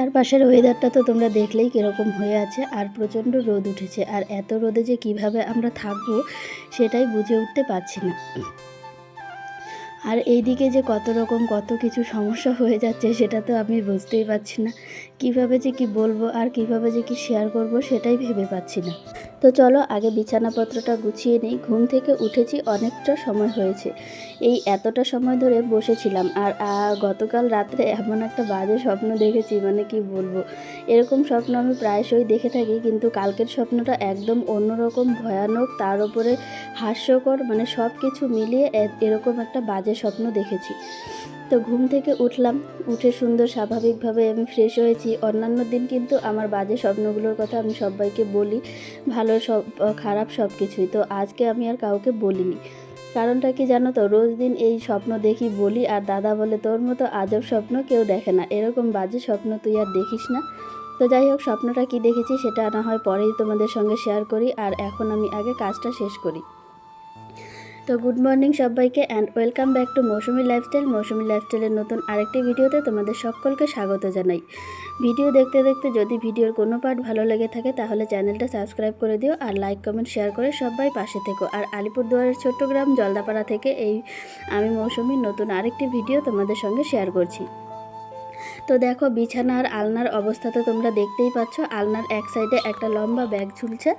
চারপাশের ওয়েদারটা তো তোমরা দেখলেই কীরকম হয়ে আছে, আর প্রচণ্ড রোদ উঠেছে। আর এত রোদে যে কিভাবে আমরা থাকবো সেটাই বুঝে উঠতে পারছি না। আর এইদিকে যে কত কিছু সমস্যা হয়ে যাচ্ছে সেটা তো আমি বুঝতেই পারছি না। কিভাবে যে কি বলবো আর কিভাবে যে কি শেয়ার করব সেটাই ভেবে পাচ্ছি না। তো চলো আগে বিছানাপত্রটা গুছিয়ে নিই। ঘুম থেকে উঠেছি, অনেকটা সময় হয়েছে। এই এতটা সময় ধরে বসেছিলাম আর গতকাল রাত্রে এমন একটা বাজে স্বপ্ন দেখেছি, মানে কি বলবো। এরকম স্বপ্ন আমি প্রায়শই দেখে থাকি, কিন্তু কালকের স্বপ্নটা একদম অন্যরকম ভয়ানক, তার উপরে হাস্যকর, মানে সব কিছু মিলিয়ে এরকম একটা বাজে স্বপ্ন দেখেছি। তো ঘুম থেকে উঠলাম, উঠে সুন্দর স্বাভাবিকভাবে আমি ফ্রেশ হয়েছি। অন্যান্য দিন কিন্তু আমার বাজে স্বপ্নগুলোর কথা আমি সবাইকে বলি, ভালো সব খারাপ সব কিছুই। তো আজকে আমি আর কাউকে বলিনি। কারণটা কি জানো তো, রোজ দিন এই স্বপ্ন দেখি বলি, আর দাদা বলে তোর মতো আজব স্বপ্ন কেউ দেখে না, এরকম বাজে স্বপ্ন তুই আর দেখিস না। তো যাই হোক, স্বপ্নটা কি দেখেছি সেটা না হয় পরেই তোমাদের সঙ্গে শেয়ার করি, আর এখন আমি আগে কাজটা শেষ করি। তো গুড মর্নিং সবাইকে, and welcome back to Moushumi lifestyle. Moushumi লাইফস্টাইলের নতুন আরেকটি ভিডিওতে তোমাদের সকলকে স্বাগত জানাই। ভিডিও দেখতে দেখতে যদি ভিডিওর কোনো পার্ট ভালো লেগে থাকে তাহলে চ্যানেলটা সাবস্ক্রাইব করে দিও, আর লাইক কমেন্ট শেয়ার করে সবাই পাশে থেকো। আর আলিপুরদুয়ারের ছোট্ট গ্রাম জলদাপাড়া থেকে আমি মৌসুমির নতুন আরেকটি ভিডিও তোমাদের সঙ্গে শেয়ার করছি। তো দেখো, বিছানা আর আলনার অবস্থা তো তোমরা দেখতেই পাচ্ছ। আলনার এক সাইডে একটা লম্বা ব্যাগ ঝুলছে,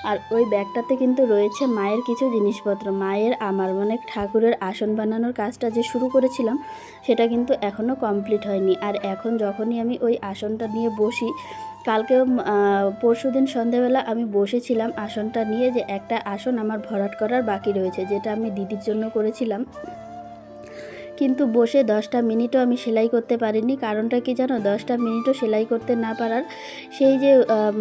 আর ওই ব্যাগটাতে কিন্তু রয়েছে মায়ের কিছু জিনিসপত্র। মায়ের আমার মানে ঠাকুরের আসন বানানোর কাজটা যে শুরু করেছিলাম সেটা কিন্তু এখনও কমপ্লিট হয়নি। আর এখন যখনই আমি ওই আসনটা নিয়ে বসি, কালকেও পরশুদিন সন্ধ্যাবেলা আমি বসেছিলাম আসনটা নিয়ে, যে একটা আসন আমার ভরাট করার বাকি রয়েছে, যেটা আমি দিদির জন্য করেছিলাম। কিন্তু বসে 10টা মিনিটও আমি সেলাই করতে পারিনি। কারণটা কি জানো, 10টা মিনিটও সেলাই করতে না পারার, সেই যে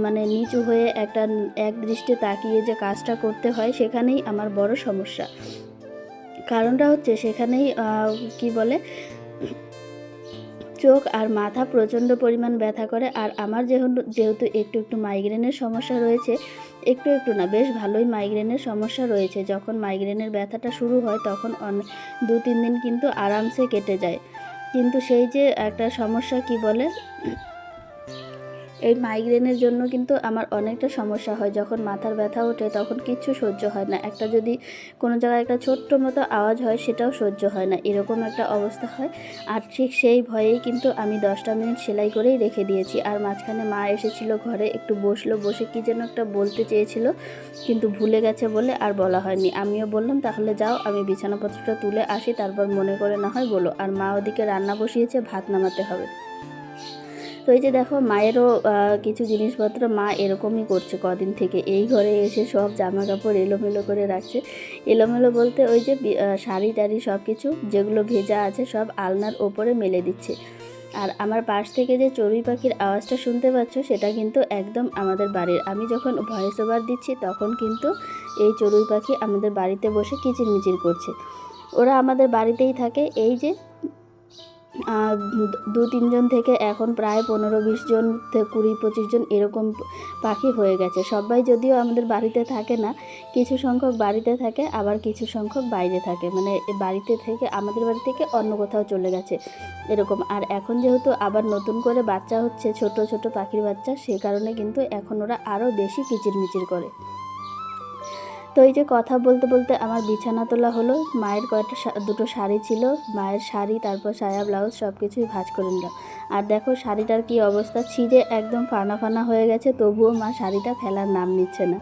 মানে নিচু হয়ে একটা এক দৃষ্টে তাকিয়ে যে কাজটা করতে হয়, সেখানেই আমার বড় সমস্যা। কারণটা হচ্ছে সেখানেই কি বলে, চোখ আর মাথা প্রচণ্ড পরিমাণ ব্যথা করে। আর আমার যেহেতু একটু মাইগ্রেনের সমস্যা রয়েছে, একটু না, বেশ ভালোই মাইগ্রেনের সমস্যা রয়েছে। যখন মাইগ্রেনের ব্যথাটা শুরু হয় তখন 2-3 দিন কিন্তু আরামসে কেটে যায়। কিন্তু সেই যে একটা সমস্যা, কি বলে, এই মাইগ্রেনের জন্য কিন্তু আমার অনেকটা সমস্যা হয়। যখন মাথার ব্যথা ওঠে তখন কিচ্ছু সহ্য হয় না। একটা যদি কোনো জায়গায় একটা ছোট্ট মতো আওয়াজ হয় সেটাও সহ্য হয় না, এরকম একটা অবস্থা হয়। আর ঠিক সেই ভয়েই কিন্তু আমি 10টা মিনিট সেলাই করেই রেখে দিয়েছি। আর মাঝখানে মা এসেছিল ঘরে, একটু বসে কী যেন একটা বলতে চেয়েছিল, কিন্তু ভুলে গেছে বলে আর বলা হয়নি। আমিও বললাম তাহলে যাও, আমি বিছানাপত্রটা তুলে আসি, তারপর মনে করে না হয় বলো। আর মা ওদিকে রান্না বসিয়েছে, ভাত নামাতে হবে। তো এই যে দেখো, মায়েরও কিছু জিনিসপত্র মা এরকমই করছে কদিন থেকে। এই ঘরে এসে সব জামা কাপড় এলোমেলো করে রাখছে। এলোমেলো বলতে ওই যে শাড়ি টাড়ি সব কিছু যেগুলো ভেজা আছে সব আলনার ওপরে মেলে দিচ্ছে। আর আমার পাশ থেকে যে চড়ুই পাখির আওয়াজটা শুনতে পাচ্ছ সেটা কিন্তু একদম আমাদের বাড়ির। আমি যখন ভয়েস ওভার দিচ্ছি তখন কিন্তু এই চড়ুই পাখি আমাদের বাড়িতে বসে কিচিরমিচির করছে। ওরা আমাদের বাড়িতেই থাকে। এই যে 2-3 জন থেকে এখন প্রায় 15-20 জন, 20-25 জন এরকম পাখি হয়ে গেছে। সবাই যদিও আমাদের বাড়িতে থাকে না, কিছু সংখ্যক বাড়িতে থাকে, আবার কিছু সংখ্যক বাইরে থাকে, মানে বাড়িতে থেকে আমাদের বাড়ি থেকে অন্য কোথাও চলে গেছে এরকম। আর এখন যেহেতু আবার নতুন করে বাচ্চা হচ্ছে, ছোট ছোট পাখির বাচ্চা, সে কারণে কিন্তু এখন ওরা আরও বেশি কিচিরমিচির করে। তো এই যে কথা বলতে বলতে আমার বিছানা তোলা হলো। মায়ের দুটো শাড়ি ছিল, মায়ের শাড়ি, তারপর সায়া ব্লাউজ সব কিছুই ভাঁজ করে নিলাম। আর দেখো শাড়িটার কি অবস্থা, ছিঁড়ে একদম ফানা হয়ে গেছে, তবুও মা শাড়িটা ফেলার নাম নিচ্ছে না।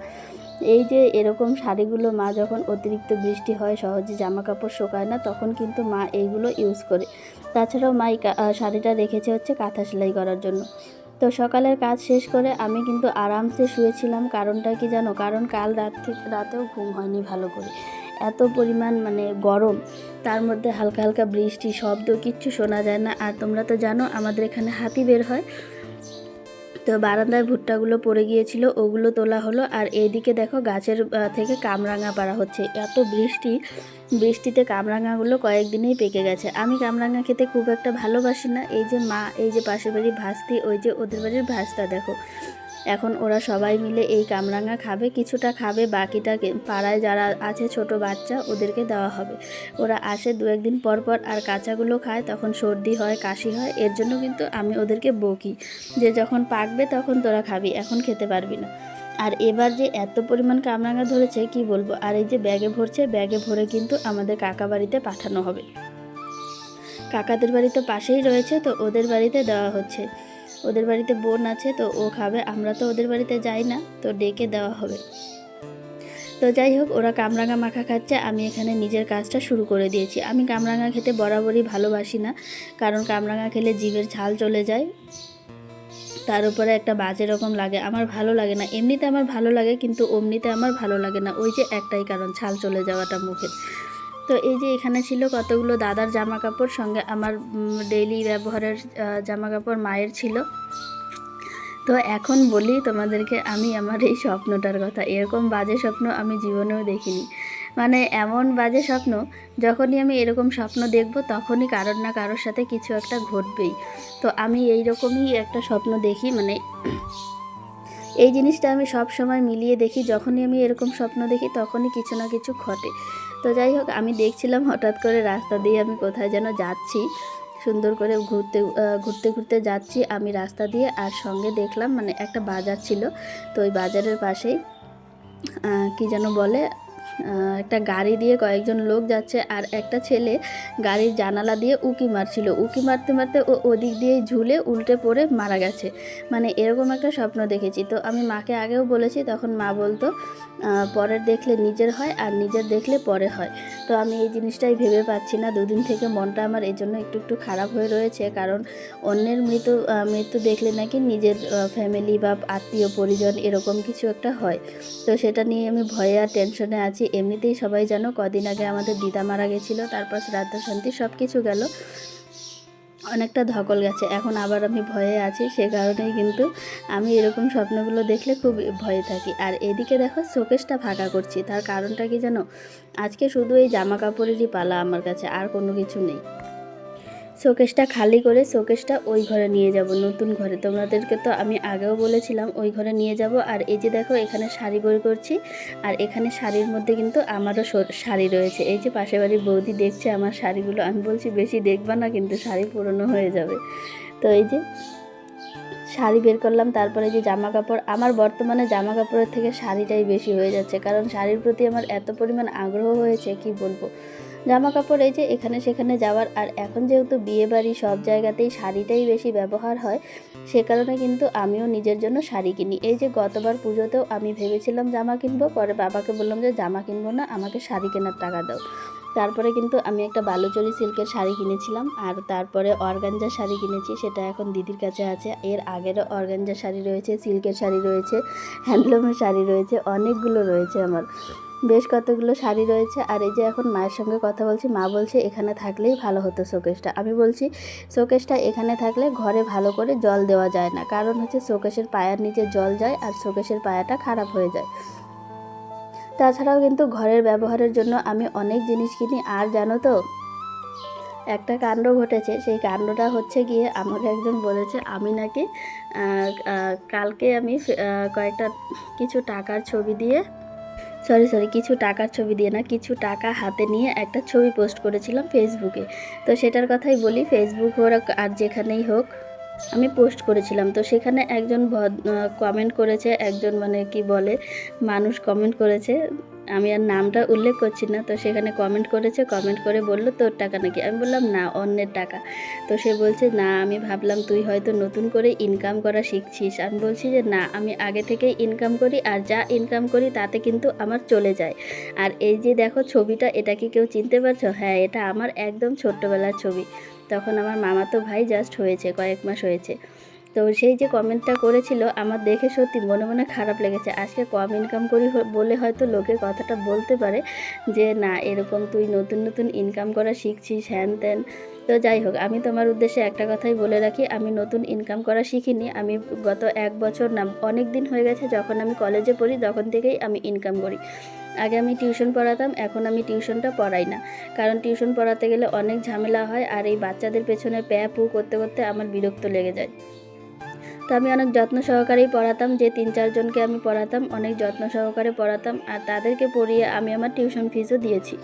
এই যে এরকম শাড়িগুলো মা যখন অতিরিক্ত বৃষ্টি হয়, সহজে জামা কাপড় শোকায় না, তখন কিন্তু মা এইগুলো ইউজ করে। তাছাড়াও মা শাড়িটা রেখেছে হচ্ছে কাঁথা সেলাই করার জন্য। তো সকালের কাজ শেষ করে আমি কিন্তু আরামসে শুয়েছিলাম। কারণটা কি জানো, কারণ কাল রাতেও ঘুম হয়নি ভালো করে। এত পরিমাণ মানে গরম, তার মধ্যে হালকা হালকা বৃষ্টি, শব্দ কিচ্ছু শোনা যায় না। আর তোমরা তো জানো আমাদের এখানে হাতি বের হয়। তো বারান্দায় ভুট্টাগুলো পড়ে গিয়েছিল, ওগুলো তোলা হলো। আর এইদিকে দেখো গাছের থেকে কামরাঙা পাড়া হচ্ছে। এত বৃষ্টিতে কামরাঙাগুলো কয়েকদিনেই পেকে গেছে। আমি কামরাঙা খেতে খুব একটা ভালোবাসি না। এই যে মা, এই যে পাশের বাড়ির ভাস্তি, ওই যে ওদের বাড়ির ভাস্তা, দেখো এখন ওরা সবাই মিলে এই কামরাঙা খাবে, কিছুটা খাবে, বাকিটা পাড়ায় যারা আছে ছোট বাচ্চা ওদেরকে দেওয়া হবে। ওরা আসে 2-1 দিন পর পর, আর কাঁচাগুলো খায়, তখন সর্দি হয়, কাশি হয়, এর জন্য কিন্তু আমি ওদেরকে বকি যে যখন পাকবে তখন তোরা খাবি, এখন খেতে পারবি না। আর এবার যে এত পরিমাণ কামরাঙা ধরেছে কি বলবো। আর এই যে ব্যাগে ভরছে, ব্যাগে ভরে কিন্তু আমাদের কাকা বাড়িতে পাঠানো হবে। কাকাদের বাড়ি তো পাশেই রয়েছে, তো ওদের বাড়িতে দেওয়া হচ্ছে। ওদের বাড়িতে বোন আছে, তো ও খাবে, আমরা তো ওদের বাড়িতে যাই না, তো ডেকে দেওয়া হবে। তো যাই হোক, ওরা কামরাঙা মাখা খাচ্ছে, আমি এখানে নিজের কাজটা শুরু করে দিয়েছি। আমি কামরাঙা খেতে বরাবরই ভালোবাসি না, কারণ কামরাঙা খেলে জিভের ঝাল চলে যায়, তার উপরে একটা বাজে রকম লাগে, আমার ভালো লাগে না। এমনিতে আমার ভালো লাগে, কিন্তু অমনিতে আমার ভালো লাগে না, ওই যে একটাই কারণ, ছাল চলে যাওয়াটা মুখের। তো এই যে এখানে ছিল কতগুলো দাদার জামা কাপড়, সঙ্গে আমার ডেইলি ব্যবহারের জামা কাপড় মায়ের ছিল। তো এখন বলি তোমাদেরকে আমি আমার এই স্বপ্নটার কথা। এরকম বাজে স্বপ্ন আমি জীবনেও দেখিনি। মানে এমন বাজে স্বপ্ন, যখনই আমি এরকম স্বপ্ন দেখব তখনই কারোর না কারোর সাথে কিছু একটা ঘটবেই। তো আমি এই রকমই একটা স্বপ্ন দেখি, মানে এই জিনিসটা আমি সব সময় মিলিয়ে দেখি, যখনই আমি এরকম স্বপ্ন দেখি তখনই কিছু না কিছু ঘটে। তো যাই হোক, আমি দেখছিলাম হঠাৎ করে রাস্তা দিয়ে আমি কোথায় যেন যাচ্ছি, সুন্দর করে ঘুরতে ঘুরতে যাচ্ছি আমি রাস্তা দিয়ে, আর সঙ্গে দেখলাম মানে একটা বাজার ছিল, তো ওই বাজারের পাশেই কি যেন বলে, একটা গাড়ি দিয়ে কয়েকজন লোক যাচ্ছে, আর একটা ছেলে গাড়ির জানালা দিয়ে উঁকি মারছিল, উঁকি মারতে মারতে ও ওদিক দিয়ে ঝুলে উল্টে পড়ে মারা গেছে। মানে এরকম একটা স্বপ্ন দেখেছি। তো আমি মাকে আগেও বলেছি, তখন মা বলতো পরের দেখলে নিজের হয়, আর নিজের দেখলে পরে হয়। তো আমি এই জিনিসটাই ভেবে পাচ্ছি না, দুদিন থেকে মনটা আমার এই জন্য একটু একটু খারাপ হয়ে রয়েছে, কারণ অন্যের মৃত্যু দেখলে নাকি নিজের ফ্যামিলি বা আত্মীয় পরিজন এরকম কিছু একটা হয়। তো সেটা নিয়ে আমি ভয়ে আর টেনশনে আছি। এমনিতেই সবাই জানো কদিন আগে আমাদের দিদা মারা গেছিলো, তারপর শ্রাদ্ধ শান্তি সব কিছু গেল, অনেকটা ধকল গেছে, এখন আবার আমি ভয়ে আছি। সে কারণেই কিন্তু আমি এরকম স্বপ্নগুলো দেখলে খুব ভয়ে থাকি। আর এদিকে দেখো শোকেসটা ফাঁকা করছি, তার কারণটা কি জানো, আজকে শুধু এই জামা কাপড়েরই পালা আমার কাছে, আর কোনো কিছু নেই। শোকেসটা খালি করে শোকেসটা ওই ঘরে নিয়ে যাব, নতুন ঘরে। তোমাদেরকে তো আমি আগেও বলেছিলাম ওই ঘরে নিয়ে যাব। আর এই যে দেখো এখানে শাড়ি বের করছি, আর এখানে শাড়ির মধ্যে কিন্তু আমারও শাড়ি রয়েছে। এই যে পাশের বাড়ির বৌদি দেখছে আমার শাড়িগুলো, আমি বলছি বেশি দেখবা না, কিন্তু শাড়ি পুরনো হয়ে যাবে। তো এই যে শাড়ি বের করলাম, তারপরে যে জামা কাপড়, আমার বর্তমানে জামা কাপড়ের থেকে শাড়িটাই বেশি হয়ে যাচ্ছে, কারণ শাড়ির প্রতি আমার এত পরিমাণ আগ্রহ হয়েছে কি বলবো। জামা কাপড় এই যে এখানে সেখানে যাওয়ার, আর এখন যেহেতু বিয়ে বাড়ি সব জায়গাতেই শাড়িটাই বেশি ব্যবহার হয়, সে কারণে কিন্তু আমিও নিজের জন্য শাড়ি কিনি। এই যে গতবার পুজোতেও আমি ভেবেছিলাম জামা কিনবো, পরে বাবাকে বললাম যে জামা কিনবো না, আমাকে শাড়ি কেনার টাকা দাও। তারপরে কিন্তু আমি একটা বালুচরী সিল্কের শাড়ি কিনেছিলাম, আর তারপরে অর্গানজা শাড়ি কিনেছি, সেটা এখন দিদির কাছে আছে। এর আগেরও অর্গানজা শাড়ি রয়েছে, সিল্কের শাড়ি রয়েছে, হ্যান্ডলুমের শাড়ি রয়েছে, অনেকগুলো রয়েছে আমার, বেশ কতগুলো শাড়ি রয়েছে। আর এই যে এখন মায়ের সঙ্গে কথা বলছি, মা বলছে এখানে থাকলেই ভালো হতো শোকেসটা। আমি বলছি শোকেসটা এখানে থাকলে ঘরে ভালো করে জল দেওয়া যায় না, কারণ হচ্ছে শোকেসের পায়ার নিচে জল যায় আর শোকেসের পায়াটা খারাপ হয়ে যায়। তাছাড়াও কিন্তু ঘরের ব্যবহারের জন্য আমি অনেক জিনিস কিনি। আর জানো তো একটা কাণ্ড ঘটেছে, সেই কাণ্ডটা হচ্ছে গিয়ে আমাকে একজন বলেছে আমি নাকি কালকে আমি কয়েকটা কিছু টাকার ছবি দিয়ে কিছু টাকার ছবি দিয়ে না, কিছু টাকা হাতে নিয়ে একটা ছবি পোস্ট করেছিলাম ফেসবুকে। তো সেটার কথাই বলি, ফেসবুক হোক আর যেখানেই হোক আমি পোস্ট করেছিলাম। তো সেখানে একজন কমেন্ট করেছে, একজন মানে কি বলে মানুষ কমেন্ট করেছে, আমি আর নামটা উল্লেখ করছি না। তো সেখানে কমেন্ট করে বলল তোর টাকা নাকি, আমি বললাম না অন্যের টাকা। তো সে বলছে না, আমি ভাবলাম তুই হয়তো নতুন করে ইনকাম করা শিখছিস। আমি বলছি যে না, আমি আগে থেকেই ইনকাম করি, আর যা ইনকাম করি তাতে কিন্তু আমার চলে যায়। আর এই যে দেখো ছবিটা, এটা কি কেউ চিনতে পারছো? হ্যাঁ, এটা আমার একদম ছোট্টবেলার ছবি, তখন আমার মামাতো ভাই জাস্ট হয়েছে, কয়েক মাস হয়েছে। তো সেই যে কমেন্টটা করেছিল, আমার দেখে সত্যি মনে মনে খারাপ লেগেছে। আজকে কম ইনকাম করি বলে হয়তো লোকে কথাটা বলতে পারে যে না এরকম তুই নতুন নতুন ইনকাম করা শিখছিস হ্যান ত্যান। তো যাই হোক, আমি তোমার উদ্দেশ্যে একটা কথাই বলে রাখি, আমি নতুন ইনকাম করা শিখিনি। আমি গত 1 বছর না, অনেক দিন হয়ে গেছে, যখন আমি কলেজে পড়ি তখন থেকেই আমি ইনকাম করি। আগে আমি টিউশন পড়াতাম, এখন আমি টিউশনটা পড়াই না, কারণ টিউশন পড়াতে গেলে অনেক ঝামেলা হয়, আর এই বাচ্চাদের পেছনে প্যা পু করতে করতে আমার বিরক্ত লেগে যায়। তো আমি অনেক যত্ন সহকারেই পড়াতাম, যে 3-4 জনকে আমি পড়াতাম অনেক যত্ন সহকারে পড়াতাম, আর তাদেরকে পড়িয়ে আমি আমার টিউশন ফিসও দিয়েছি।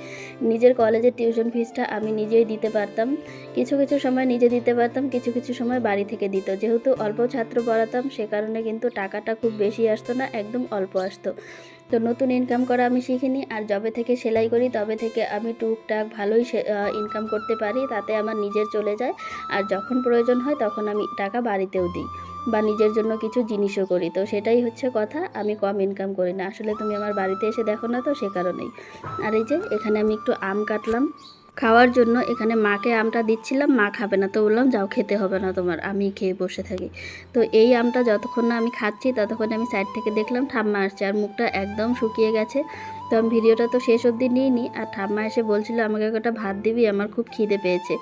নিজের কলেজের টিউশন ফিসটা আমি নিজেই দিতে পারতাম, কিছু কিছু সময় নিজে দিতে পারতাম, কিছু কিছু সময় বাড়ি থেকে দিত। যেহেতু অল্প ছাত্র পড়াতাম সে কারণে কিন্তু টাকাটা খুব বেশি আসতো না, একদম অল্প আসতো। তো নতুন ইনকাম করা আমি শিখিনি, আর যবে থেকে সেলাই করি তবে থেকে আমি টুকটাক ভালোই ইনকাম করতে পারি, তাতে আমার নিজের চলে যায়। আর যখন প্রয়োজন হয় তখন আমি টাকা বাড়িতেও দিই বা নিজের জন্য কিছু জিনিসও করি। তো সেটাই হচ্ছে কথা, আমি কম ইনকাম করি না আসলে, তুমি আমার বাড়িতে এসে দেখো না তো সে কারণেই। আর এই যে এখানে আমি একটু আম কাটলাম খাওয়ার জন্য, এখানে মাকে আমটা দিচ্ছিলাম, মা খাবে না, তো বললাম যাও খেতে হবে না তোমার, আমি খেয়ে বসে থাকি। তো এই আমটা যতক্ষণ না আমি খাচ্ছি ততক্ষণ আমি সাইড থেকে দেখলাম ঠাম্মা আসছে, আর মুখটা একদম শুকিয়ে গেছে। তো আমি ভিডিওটা তো শেষ অবধি নিইনি, আর ঠাম্মা এসে বলছিল আমাকে একটা ভাত দিবি, আমার খুব খিদে পেয়েছে।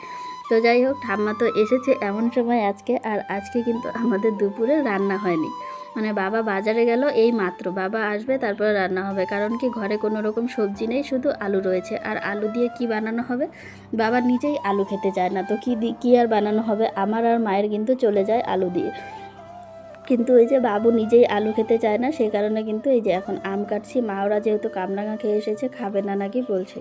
তো যাই হোক, ঠাম্মা তো এসেছে এমন সময় আজকে, আর আজকে কিন্তু আমাদের দুপুরে রান্না হয়নি, মানে বাবা বাজারে গেল, এই মাত্র বাবা আসবে তারপরে রান্না হবে। কারণ কি ঘরে কোনো রকম সবজি নেই, শুধু আলু রয়েছে, আর আলু দিয়ে কি বানানো হবে, বাবা নিজেই আলু খেতে চায় না, তো কি আর বানানো হবে। আমার আর মায়ের কিন্তু চলে যায় আলু দিয়ে, কিন্তু এই যে বাবু নিজেই আলু খেতে চায় না, সে কারণে কিন্তু এই যে এখন আম কাটছি। মা ওরা যেহেতু কামরাঙা খেয়ে এসেছে, খাবে না নাকি বলছে।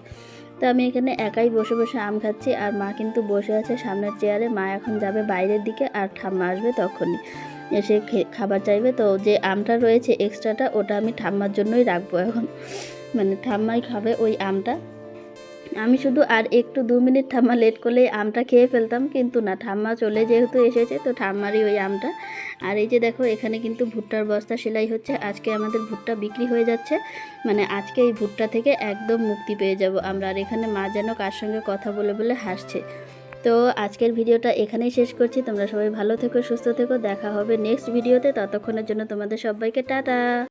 তো আমি এখানে একাই বসে বসে আম খাচ্ছি, আর মা কিন্তু বসে আছে সামনের চেয়ারে। মা এখন যাবে বাইরের দিকে, আর ঠাম্মা আসবে তখনই, এসে খাবার চাইবে। তো যে আমটা রয়েছে এক্সট্রাটা, ওটা আমি ঠাম্মার জন্যই রাখবো এখন, মানে ঠাম্মাই খাবে ওই আমটা। আমি শুধু আর একটু 2 মিনিট ঠাম্মা লেট করলেই আমটা খেয়ে ফেলতাম, কিন্তু না, ঠাম্মা চলে যেহেতু এসেছে তো ঠাম্মারই ওই আমটা। আর এই যে দেখো এখানে কিন্তু ভুট্টার বস্তা সেলাই হচ্ছে, আজকে আমাদের ভুট্টা বিক্রি হয়ে যাচ্ছে, মানে আজকে এই ভুট্টা থেকে একদম মুক্তি পেয়ে যাব আমরা। আর এখানে মা যেন কার সঙ্গে কথা বলে বলে হাসছে। তো আজকের ভিডিওটা এখানেই শেষ করছি, তোমরা সবাই ভালো থেকো, সুস্থ থেকো, দেখা হবে নেক্সট ভিডিওতে, ততক্ষণের জন্য তোমাদের সবাইকে টাটা।